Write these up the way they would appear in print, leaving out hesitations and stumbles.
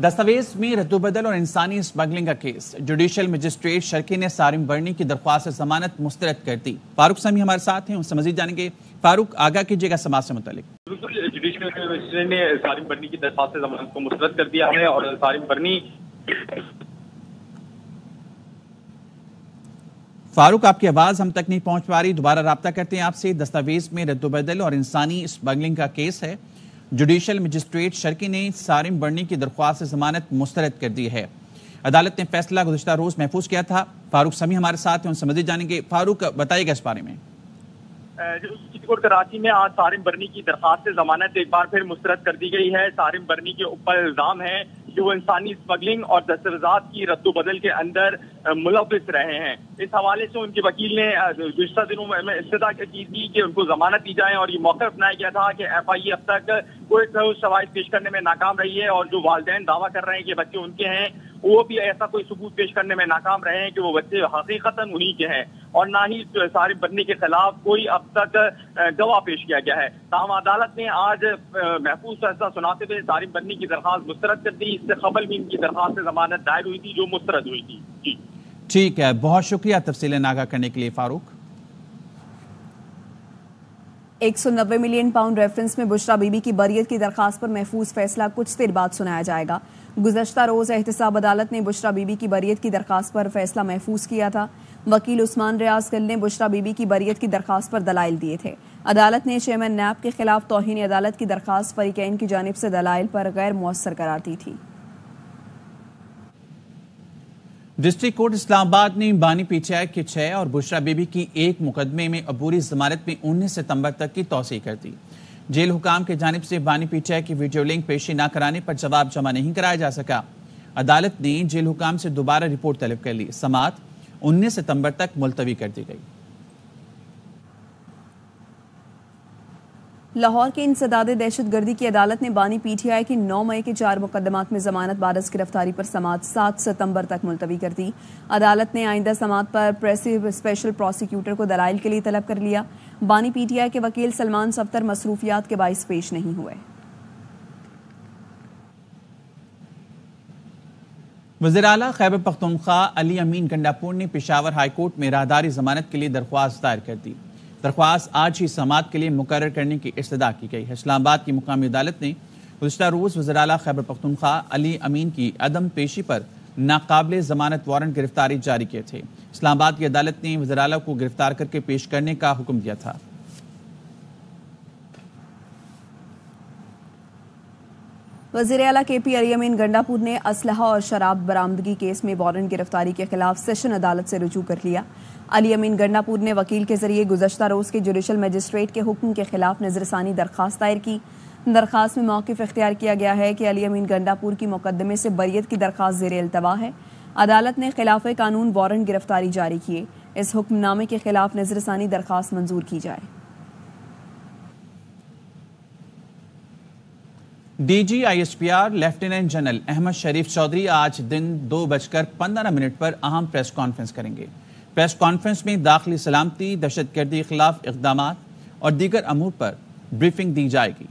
دستاویز میں ردوبدل اور انسانی اسمگلنگ کا کیس، جوڈیشل مجسٹریٹ شرکی نے سارم برنی کی درخواست ضمانت مسترد کر دی۔ فاروق سمیع ہمارے ساتھ ہیں، ان سے مزید جانیں گے۔ فاروق، آگاہ کیجیے گا سماعت سے متعلق۔ جوڈیشل مجسٹریٹ نے سارم برنی کی درخواست ضمانت کو مسترد کر دیا ہے اور سارم برنی فاروق، آپ کی آواز ہم تک نہیں پہنچ پا رہی، دوبارہ رابطہ کرتے ہیں آپ سے۔ دستاویز میں ردوبدل اور انسانی اسمگلنگ کا کیس ہے، جوڈیشل مجسٹریٹ شرکی نے سارم برنی کی درخواست ضمانت مسترد کر دی ہے۔ عدالت نے فیصلہ گزشتہ روز محفوظ کیا تھا۔ فاروق سمیع ہمارے ساتھ ہیں، ان سے مزید جانیں گے۔ فاروق، بتائیے گا اس بارے میں۔ سپریم کورٹ کراچی میں آج سارم برنی کی درخواست ضمانت ایک بار پھر مسترد کر دی گئی ہے۔ سارم برنی کے اوپر الزام ہے کہ وہ انسانی اسمگلنگ اور دستاویزات کی رد و بدل کے اندر ملوث رہے ہیں۔ اس حوالے سے ان کے وکیل نے گزشتہ دنوں میں استدعا کی تھی کہ ان کو ضمانت دی جائے، اور یہ موقع اپنایا گیا تھا کہ ایف آئی اے اب تک کوئی شواہد پیش کرنے میں ناکام رہی ہے، اور جو والدین دعویٰ کر رہے ہیں کہ بچے ان کے ہیں، وہ بھی ایسا کوئی ثبوت پیش کرنے میں ناکام رہے ہیں کہ وہ بچے حقیقتاً انہی کے ہیں، اور نہ ہی سارم برنی کے خلاف کوئی اب تک گواہ پیش کیا گیا ہے۔ تاہم عدالت نے آج محفوظ فیصلہ سناتے ہوئے سارم برنی کی درخواست مسترد کر دی۔ اس سے قبل بھی ان کی درخواست ضمانت دائر ہوئی تھی جو مسترد ہوئی تھی۔ جی ٹھیک ہے، بہت شکریہ تفصیلیں آگاہ کرنے کے لیے فاروق۔ 190 ملین پاؤنڈ ریفرنس میں بشریٰ بی بی کی بریت کی درخواست پر محفوظ فیصلہ کچھ دیر بعد سنایا جائے گا۔ گزشتہ روز احتساب عدالت نے بشریٰ بی بی کی بریت کی درخواست پر فیصلہ محفوظ کیا تھا۔ وکیل عثمان ریاض گل نے بشریٰ بی بی کی بریت کی درخواست پر دلائل دیے تھے۔ عدالت نے چیئرمین نیب کے خلاف توہین عدالت کی درخواست فریقین کی جانب سے دلائل پر غیر مؤثر قرار دی تھی۔ ڈسٹرکٹ کورٹ اسلام آباد نے بانی پی ٹی آئی کے 6 اور بشریٰ بی بی کی ایک مقدمے میں عبوری ضمانت میں 19 ستمبر تک کی توسیع کر دی۔ جیل حکام کی جانب سے بانی پی ٹی آئی کی ویڈیو لنک پیشی نہ کرانے پر جواب جمع نہیں کرایا جا سکا۔ عدالت نے جیل حکام سے دوبارہ رپورٹ طلب کر لی۔ سماعت 19 ستمبر تک ملتوی کر دی گئی۔ لاہور کے انسداد دہشت گردی کی عدالت نے بانی پی ٹی آئی کی 9 مئی کے 4 مقدمات میں ضمانت بعد از گرفتاری پر سماعت 7 ستمبر تک ملتوی کر دی۔ عدالت نے آئندہ سماعت پر پریسی اسپیشل پروسیکیوٹر کو دلائل کے لیے طلب کر لیا۔ بانی پی ٹی آئی کے وکیل سلمان صفدر مصروفیات کے باعث پیش نہیں ہوئے۔ وزیر اعلیٰ خیبر پختونخوا علی امین گنڈاپور نے پشاور ہائی کورٹ میں راہداری ضمانت کے لیے درخواست دائر کر دی۔ درخواست آج ہی سماعت کے لیے مقرر کرنے کی استدعا کی گئی ہے۔ اسلام آباد کی مقامی عدالت نے گزشتہ روز وزیر اعلیٰ خیبر پختونخوا علی امین کی عدم پیشی پر ناقابل ضمانت وارنٹ گرفتاری جاری کیے تھے۔ اسلام آباد کی عدالت نے وزیر اعلیٰ کو گرفتار کر کے پیش کرنے کا حکم دیا تھا۔ وزیر اعلیٰ کے پی علی امین گنڈاپور نے اسلحہ اور شراب برآمدگی کیس میں وارنٹ گرفتاری کے خلاف سیشن عدالت سے رجوع کر لیا۔ علی امین گنڈاپور نے وکیل کے ذریعے گزشتہ روز کے جوڈیشل مجسٹریٹ کے حکم کے خلاف نظر ثانی درخواست دائر کی۔ درخواست میں موقف اختیار کیا گیا ہے کہ علی امین گنڈاپور کی مقدمے سے بریت کی درخواست زیر التوا ہے۔ عدالت نے خلاف قانون وارنٹ گرفتاری جاری کیے۔ اس حکم نامے کے خلاف نظر ثانی درخواست منظور کی جائے۔ D G I S P R lieutenant general Ahmed Sharif Chaudhry آج دن 2:15 پر اہم پریس کانفرنس کریں گے۔ پریس کانفرنس میں داخلی سلامتی، دہشت گردی کے خلاف اقدامات اور دیگر امور پر بریفنگ دی جائے گی۔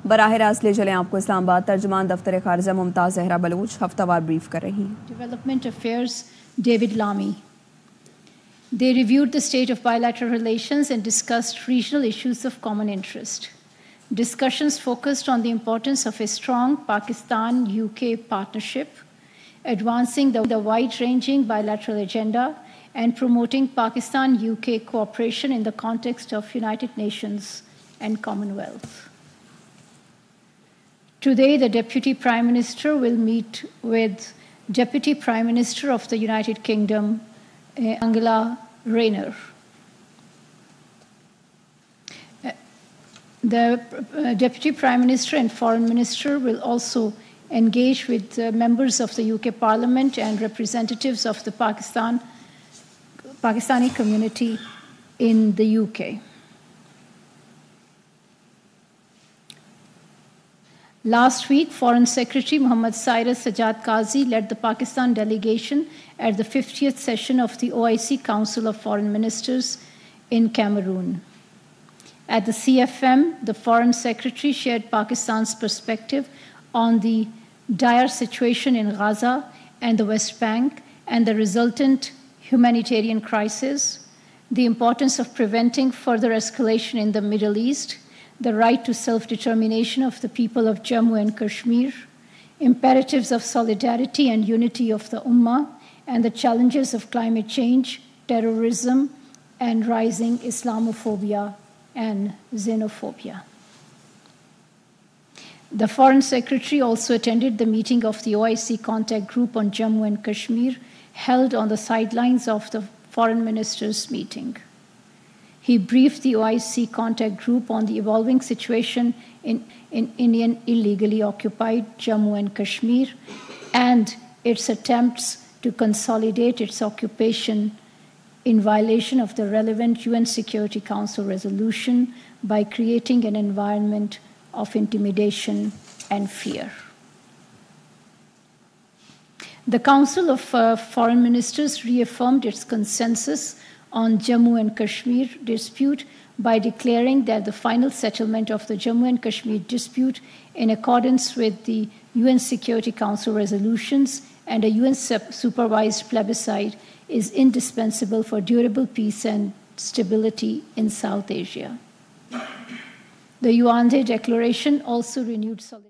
براہ راست لے چلیں آپ کو اسلام آباد۔ ترجمان دفتر خارجہ ممتاز زہرا بلوچ ہفتہ وار بریف کر رہی ہیں۔ Development Affairs David Lamy. They reviewed the state of bilateral relations and discussed regional issues of common interest. Discussions focused on the importance of a strong Pakistan-UK partnership, advancing the wide-ranging bilateral agenda, and promoting Pakistan-UK cooperation in the context of United Nations and Commonwealth. Today, the Deputy Prime Minister will meet with Deputy Prime Minister of the United Kingdom, Angela Rayner. The Deputy Prime Minister and Foreign Minister will also engage with members of the UK Parliament and representatives of the Pakistani community in the UK. Last week, Foreign Secretary Mohammad Cyrus Sajjad Qazi led the Pakistan delegation at the 50th session of the OIC Council of Foreign Ministers in Cameroon. At the CFM, the Foreign Secretary shared Pakistan's perspective on the dire situation in Gaza and the West Bank and the resultant humanitarian crisis, the importance of preventing further escalation in the Middle East, the right to self-determination of the people of Jammu and Kashmir, imperatives of solidarity and unity of the Ummah, and the challenges of climate change, terrorism, and rising Islamophobia and xenophobia. The Foreign Secretary also attended the meeting of the OIC Contact Group on Jammu and Kashmir, held on the sidelines of the Foreign Ministers' meeting. He briefed the OIC Contact Group on the evolving situation in Indian illegally occupied Jammu and Kashmir and its attempts to consolidate its occupation in violation of the relevant UN Security Council resolution by creating an environment of intimidation and fear. The Council of Foreign Ministers reaffirmed its consensus on Jammu and Kashmir dispute by declaring that the final settlement of the Jammu and Kashmir dispute in accordance with the UN Security Council resolutions and a UN-supervised plebiscite is indispensable for durable peace and stability in South Asia. The Yaoundé Declaration also renewed solidarity.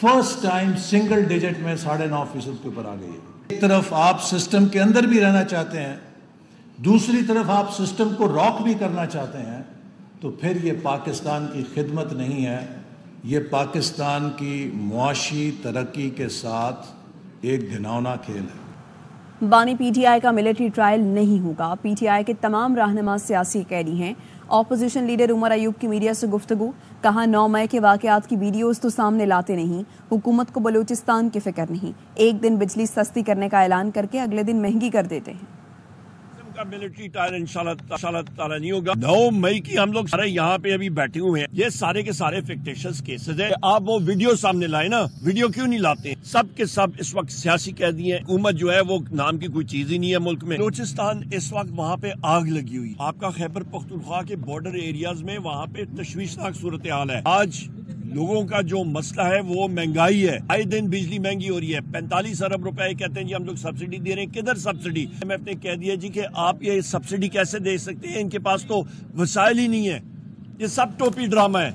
First time single digit میں 9.5% کے اوپر آ گئی ہے. ایک طرف آپ system کے اندر بھی رہنا چاہتے ہیں, دوسری طرف آپ سسٹم کو راک بھی کرنا چاہتے ہیں, تو پھر یہ پاکستان کی خدمت نہیں ہے, یہ پاکستان کی معاشی ترقی کے ساتھ ایک گھناؤنا کھیل ہے. بانی پی ٹی آئی کا ملٹری ٹرائل نہیں ہوگا. پی ٹی آئی کے تمام رہنما سیاسی قیدی ہیں. اپوزیشن لیڈر عمر ایوب کی میڈیا سے گفتگو, کہا 9 مئی کے واقعات کی ویڈیوز تو سامنے لاتے نہیں, حکومت کو بلوچستان کی فکر نہیں. ایک دن بجلی سستی کرنے کا اعلان کر کے اگلے دن مہنگی کر دیتے ہیں. کا ملٹری ٹرائل انشاءاللہ تعالی نہیں ہوگا. 9 مئی کی ہم لوگ سارے یہاں پہ ابھی بیٹھے ہوئے ہیں, یہ سارے کے سارے فکٹیشس کیسز ہیں. آپ وہ ویڈیو سامنے لائے نا, ویڈیو کیوں نہیں لاتے؟ سب کے سب اس وقت سیاسی قیدی ہیں. حکومت جو ہے وہ نام کی کوئی چیز ہی نہیں ہے ملک میں. بلوچستان اس وقت وہاں پہ آگ لگی ہوئی. آپ کا خیبر پختونخوا کے بارڈر ایریاز میں وہاں پہ تشویشناک صورتحال ہے. آج لوگوں کا جو مسئلہ ہے وہ مہنگائی ہے. آئے دن بجلی مہنگی ہو رہی ہے. 45 ارب روپے کہتے ہیں جی ہم لوگ سبسڈی دے رہے ہیں. کدھر سبسڈی؟ IMF نے کہہ دیا جی کہ آپ یہ سبسڈی کیسے دے سکتے ہیں, ان کے پاس تو وسائل ہی نہیں ہے. یہ سب ٹوپی ڈرامہ ہے.